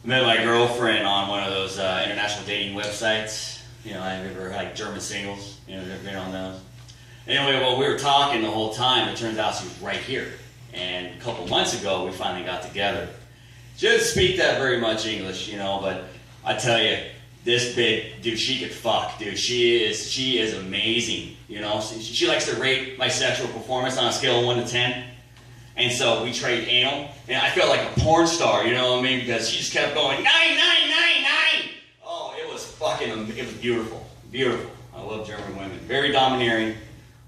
met my girlfriend on one of those international dating websites. You know, I remember like German singles. You know, you've been on those. Anyway, while we were talking the whole time, it turns out she was right here. And a couple months ago, we finally got together. She doesn't speak that very much English, you know, but I tell you, this bitch, dude, she could fuck, dude. She is amazing, you know. She likes to rate my sexual performance on a scale of 1 to 10. And so we trade anal, and I felt like a porn star, you know what I mean? Because she just kept going, 9, 9, 9, 9. Oh, it was beautiful, beautiful. I love German women. Very domineering.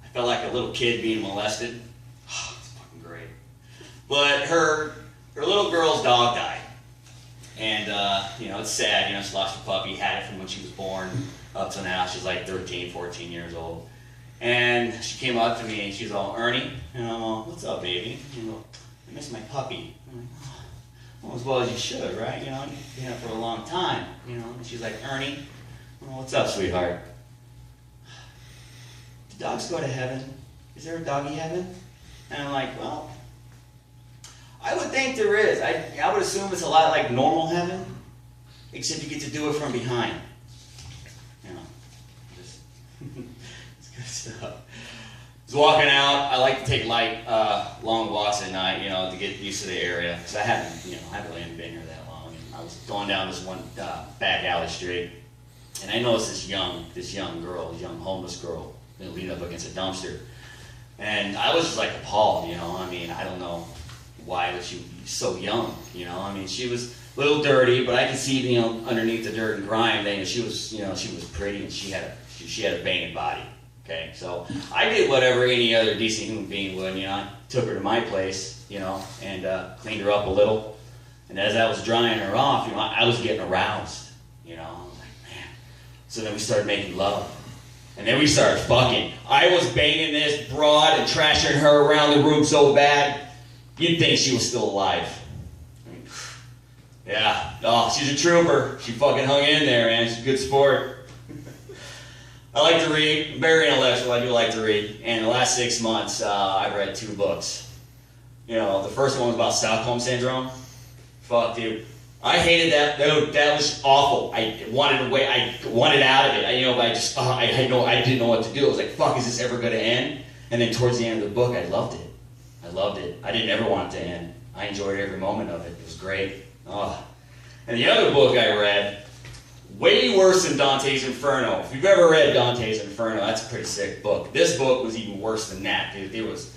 I felt like a little kid being molested. Oh, it's fucking great. But her little girl's dog died. And, you know, it's sad, you know, she lost her puppy, had it from when she was born up to now. She's like 13, 14 years old. And she came up to me and she's all, Ernie, and I'm all, what's up, baby? You know, I miss my puppy. I'm like, oh, well, as well as you should, right? You know, you've been up for a long time, you know. And she's like, Ernie, well, what's up, sweetheart? Do dogs go to heaven? Is there a doggy heaven? And I'm like, well, I would think there is. I would assume it's a lot like normal heaven, except you get to do it from behind. You know, just it's good stuff. I was walking out. I like to take light, long walks at night, you know, to get used to the area, because I haven't really been here that long. And I was going down this one back alley street, and I noticed this young girl, this young homeless girl, leaning up against a dumpster, and I was just like appalled, you know. I mean, I don't know why was she so young, you know? I mean, she was a little dirty, but I could see, you know, underneath the dirt and grime, that she was pretty, and she had a banging body. Okay, so I did whatever any other decent human being would, you know. I took her to my place, you know, and cleaned her up a little. And as I was drying her off, you know, I was getting aroused, you know. I was like, man. So then we started making love. And then we started fucking. I was banging this broad and trashing her around the room so bad, you'd think she was still alive. I mean, yeah, oh, she's a trooper. She fucking hung in there, man. She's a good sport. I like to read. I'm very intellectual. I do like to read. And in the last 6 months, I've read 2 books. You know, the first one was about Stockholm Syndrome. Fuck, dude. I hated that. Dude, that was awful. I wanted out of it. I didn't know what to do. I was like, fuck, is this ever going to end? And then towards the end of the book, I loved it. I didn't ever want it to end. I enjoyed every moment of it. It was great. Oh. And the other book I read, way worse than Dante's Inferno. If you've ever read Dante's Inferno, that's a pretty sick book. This book was even worse than that, dude. There was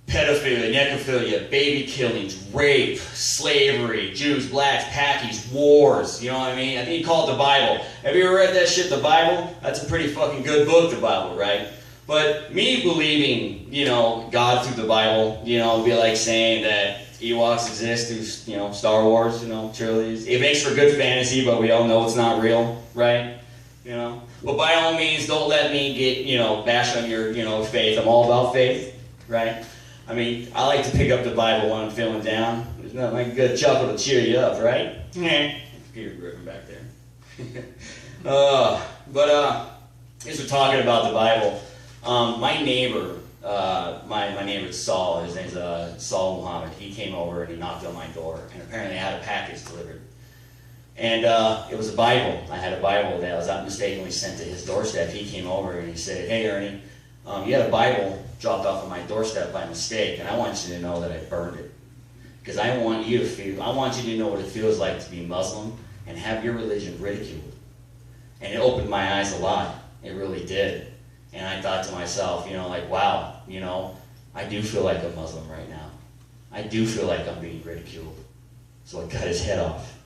pedophilia, necrophilia, baby killings, rape, slavery, Jews, blacks, Pakis, wars. You know what I mean? I think he called it the Bible. Have you ever read that shit, the Bible? That's a pretty fucking good book, the Bible, right? But me believing, you know, God through the Bible, you know, would be like saying that Ewoks exist through, you know, Star Wars, you know, trilogies. It makes for good fantasy, but we all know it's not real, right? You know? But by all means, don't let me get, you know, bash on your, you know, faith. I'm all about faith, right? I mean, I like to pick up the Bible when I'm feeling down. There's nothing like a good chuckle to cheer you up, right? Peter Griffin back there. As we're talking about the Bible, my neighbor, my neighbor's Saul, his name's Saul Muhammad, he came over and he knocked on my door, and apparently I had a package delivered. And it was a Bible. I had a Bible that was mistakenly sent to his doorstep. He came over and he said, hey Ernie, you had a Bible dropped off on my doorstep by mistake, and I want you to know that I burned it. Because I want you to know what it feels like to be Muslim and have your religion ridiculed. And it opened my eyes a lot. It really did. And I thought to myself, you know, like, wow, you know, I do feel like a Muslim right now. I do feel like I'm being ridiculed. So I cut his head off.